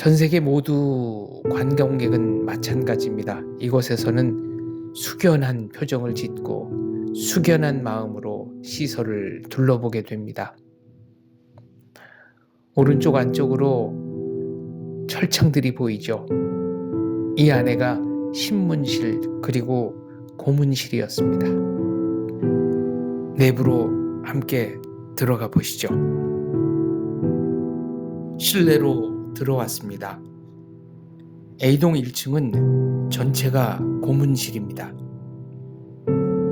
전 세계 모두 관광객은 마찬가지입니다. 이곳에서는 숙연한 표정을 짓고 숙연한 마음으로 시설을 둘러보게 됩니다. 오른쪽 안쪽으로 철창들이 보이죠. 이 안에가 신문실 그리고 고문실이었습니다. 내부로 함께 들어가 보시죠. 실내로 들어왔습니다. A동 1층은 전체가 고문실입니다.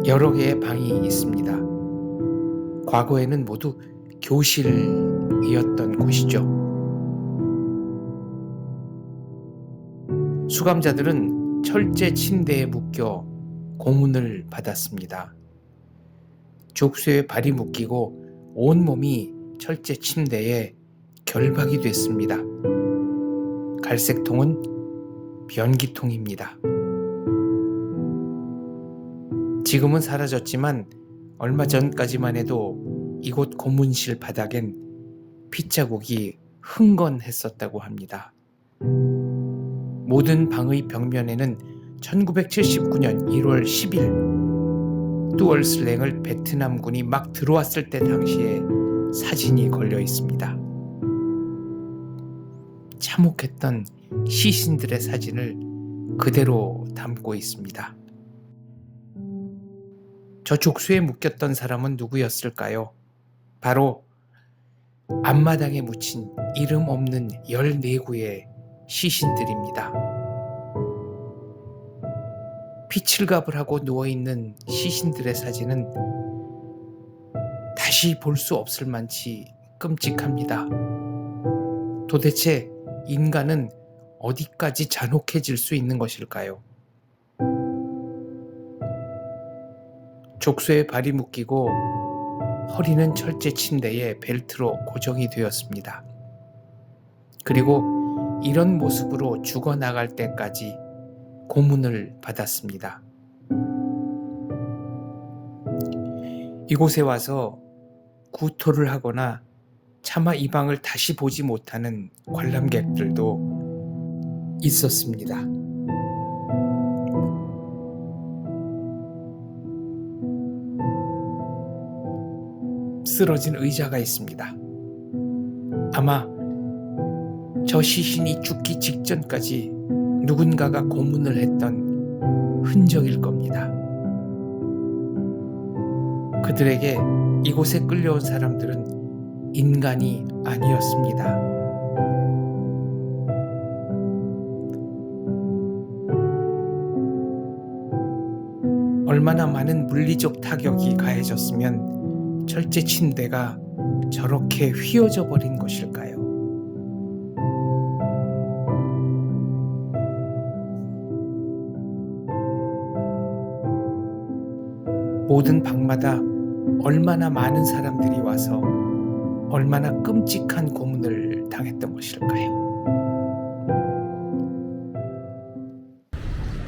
여러 개의 방이 있습니다. 과거에는 모두 교실이었던 곳이죠. 수감자들은 철제 침대에 묶여 고문을 받았습니다. 족쇄에 발이 묶이고 온몸이 철제 침대에 결박이 됐습니다. 갈색 통은 변기통입니다. 지금은 사라졌지만 얼마 전까지만 해도 이곳 고문실 바닥엔 핏자국이 흥건했었다고 합니다. 모든 방의 벽면에는 1979년 1월 10일 뚜얼슬랭을 베트남군이 막 들어왔을 때 당시에 사진이 걸려 있습니다. 참혹했던 시신들의 사진을 그대로 담고 있습니다. 저 족쇄에 묶였던 사람은 누구였을까요? 바로 앞마당에 묻힌 이름 없는 14구의 시신들입니다. 피칠갑을 하고 누워있는 시신들의 사진은 다시 볼 수 없을 만치 끔찍합니다. 도대체 인간은 어디까지 잔혹해질 수 있는 것일까요? 족쇄에 발이 묶이고 허리는 철제 침대에 벨트로 고정이 되었습니다. 그리고 이런 모습으로 죽어나갈 때까지 고문을 받았습니다. 이곳에 와서 구토를 하거나 차마 이 방을 다시 보지 못하는 관람객들도 있었습니다. 쓰러진 의자가 있습니다. 아마 저 시신이 죽기 직전까지 누군가가 고문을 했던 흔적일 겁니다. 그들에게 이곳에 끌려온 사람들은 인간이 아니었습니다. 얼마나 많은 물리적 타격이 가해졌으면 철제 침대가 저렇게 휘어져 버린 것일까요? 모든 방마다 얼마나 많은 사람들이 와서 얼마나 끔찍한 고문을 당했던 것일까요?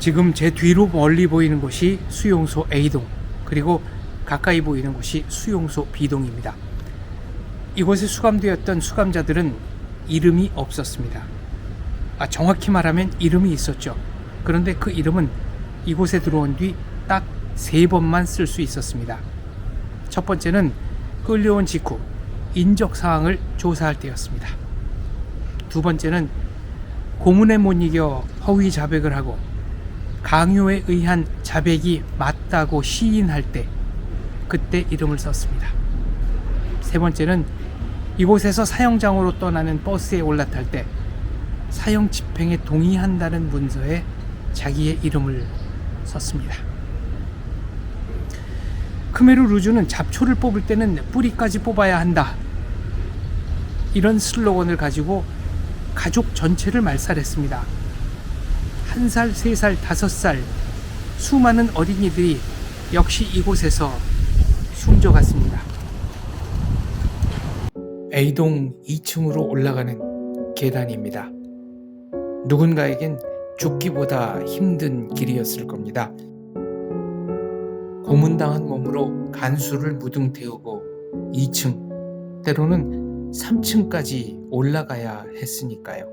지금 제 뒤로 멀리 보이는 곳이 수용소 A동, 그리고 가까이 보이는 곳이 수용소 B동입니다. 이곳에 수감되었던 수감자들은 이름이 없었습니다. 정확히 말하면 이름이 있었죠. 그런데 그 이름은 이곳에 들어온 뒤 딱 3번만 쓸 수 있었습니다. 첫 번째는 끌려온 직후 인적사항을 조사할 때였습니다. 두 번째는 고문에 못 이겨 허위 자백을 하고 강요에 의한 자백이 맞다고 시인할 때, 그때 이름을 썼습니다. 세 번째는 이곳에서 사형장으로 떠나는 버스에 올라탈 때 사형 집행에 동의한다는 문서에 자기의 이름을 썼습니다. 크메르 루즈는 잡초를 뽑을 때는 뿌리까지 뽑아야 한다, 이런 슬로건을 가지고 가족 전체를 말살했습니다. 1살, 3살, 5살 수많은 어린이들이 역시 이곳에서 숨져갔습니다. A동 2층으로 올라가는 계단입니다. 누군가에겐 죽기보다 힘든 길이었을 겁니다. 고문당한 몸으로 간수를 무등 태우고 2층, 때로는 3층까지 올라가야 했으니까요.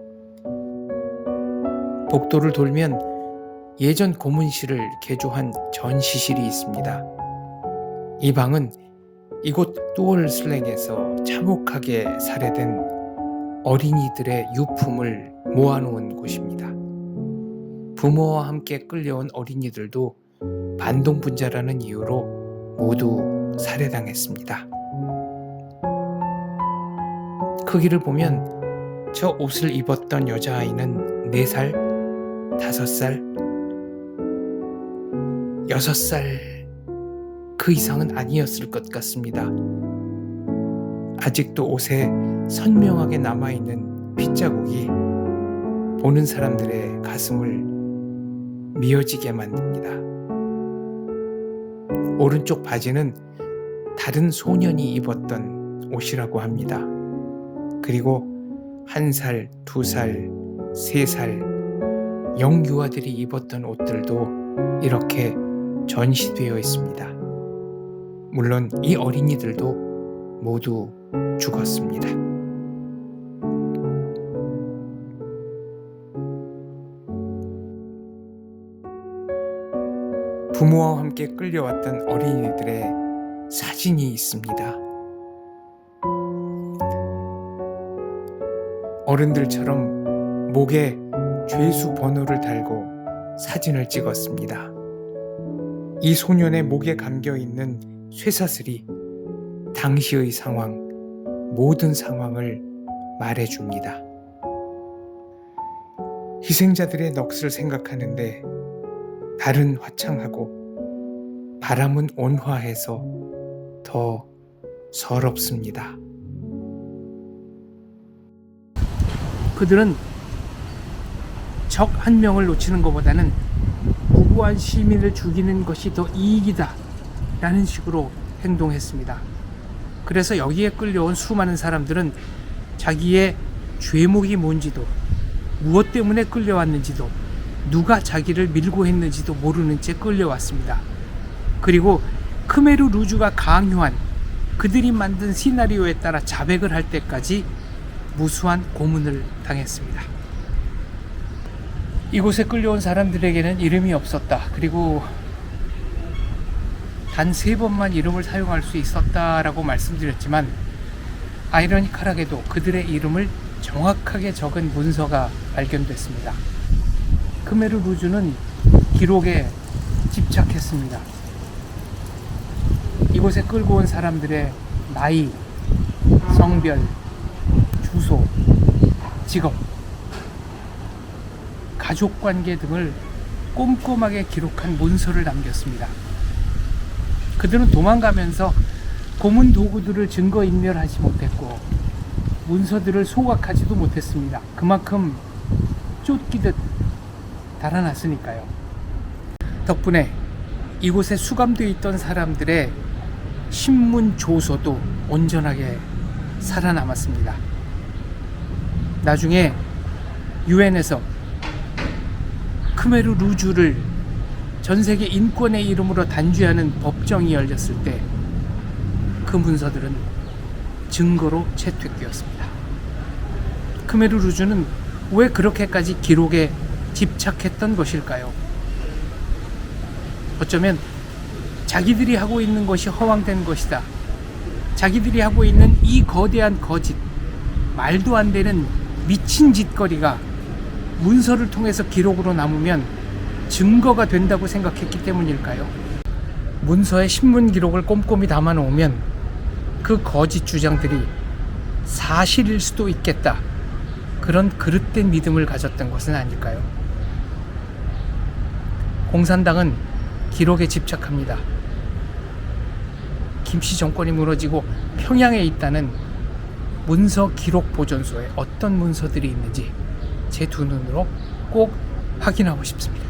복도를 돌면 예전 고문실을 개조한 전시실이 있습니다. 이 방은 이곳 뚜월 슬랭에서 참혹하게 살해된 어린이들의 유품을 모아놓은 곳입니다. 부모와 함께 끌려온 어린이들도 반동분자라는 이유로 모두 살해당했습니다. 크기를 보면 저 옷을 입었던 여자아이는 4살, 5살, 6살 그 이상은 아니었을 것 같습니다. 아직도 옷에 선명하게 남아있는 핏자국이 보는 사람들의 가슴을 미어지게 만듭니다. 오른쪽 바지는 다른 소년이 입었던 옷이라고 합니다. 그리고 1살, 2살, 3살 영유아들이 입었던 옷들도 이렇게 전시되어 있습니다. 물론 이 어린이들도 모두 죽었습니다. 부모와 함께 끌려왔던 어린이들의 사진이 있습니다. 어른들처럼 목에 죄수 번호를 달고 사진을 찍었습니다. 이 소년의 목에 감겨있는 쇠사슬이 당시의 상황, 모든 상황을 말해줍니다. 희생자들의 넋을 생각하는데 달은 화창하고 바람은 온화해서 더 서럽습니다. 그들은 적 한 명을 놓치는 것보다는 무고한 시민을 죽이는 것이 더 이익이다 라는 식으로 행동했습니다. 그래서 여기에 끌려온 수많은 사람들은 자기의 죄목이 뭔지도, 무엇 때문에 끌려왔는지도, 누가 자기를 밀고 했는지도 모르는 채 끌려왔습니다. 그리고 크메르 루주가 강요한 그들이 만든 시나리오에 따라 자백을 할 때까지 무수한 고문을 당했습니다. 이곳에 끌려온 사람들에게는 이름이 없었다. 그리고 단 3번만 이름을 사용할 수 있었다라고 말씀드렸지만 아이러니컬하게도 그들의 이름을 정확하게 적은 문서가 발견됐습니다. 크메르 루주는 기록에 집착했습니다. 이곳에 끌고 온 사람들의 나이, 성별, 주소, 직업, 가족관계 등을 꼼꼼하게 기록한 문서를 남겼습니다. 그들은 도망가면서 고문 도구들을 증거인멸하지 못했고 문서들을 소각하지도 못했습니다. 그만큼 쫓기듯 달아났으니까요. 덕분에 이곳에 수감되어 있던 사람들의 신문 조서도 온전하게 살아남았습니다. 나중에 유엔에서 크메르 루주를 전 세계 인권의 이름으로 단죄하는 법정이 열렸을 때 그 문서들은 증거로 채택되었습니다. 크메르 루주는 왜 그렇게까지 기록에 집착했던 것일까요? 어쩌면 자기들이 하고 있는 것이 허황된 것이다. 자기들이 하고 있는 이 거대한 거짓, 말도 안 되는 미친 짓거리가 문서를 통해서 기록으로 남으면 증거가 된다고 생각했기 때문일까요? 문서에 신문 기록을 꼼꼼히 담아놓으면 그 거짓 주장들이 사실일 수도 있겠다. 그런 그릇된 믿음을 가졌던 것은 아닐까요? 공산당은 기록에 집착합니다. 김씨 정권이 무너지고 평양에 있다는 문서 기록 보존소에 어떤 문서들이 있는지 제 2 눈으로 꼭 확인하고 싶습니다.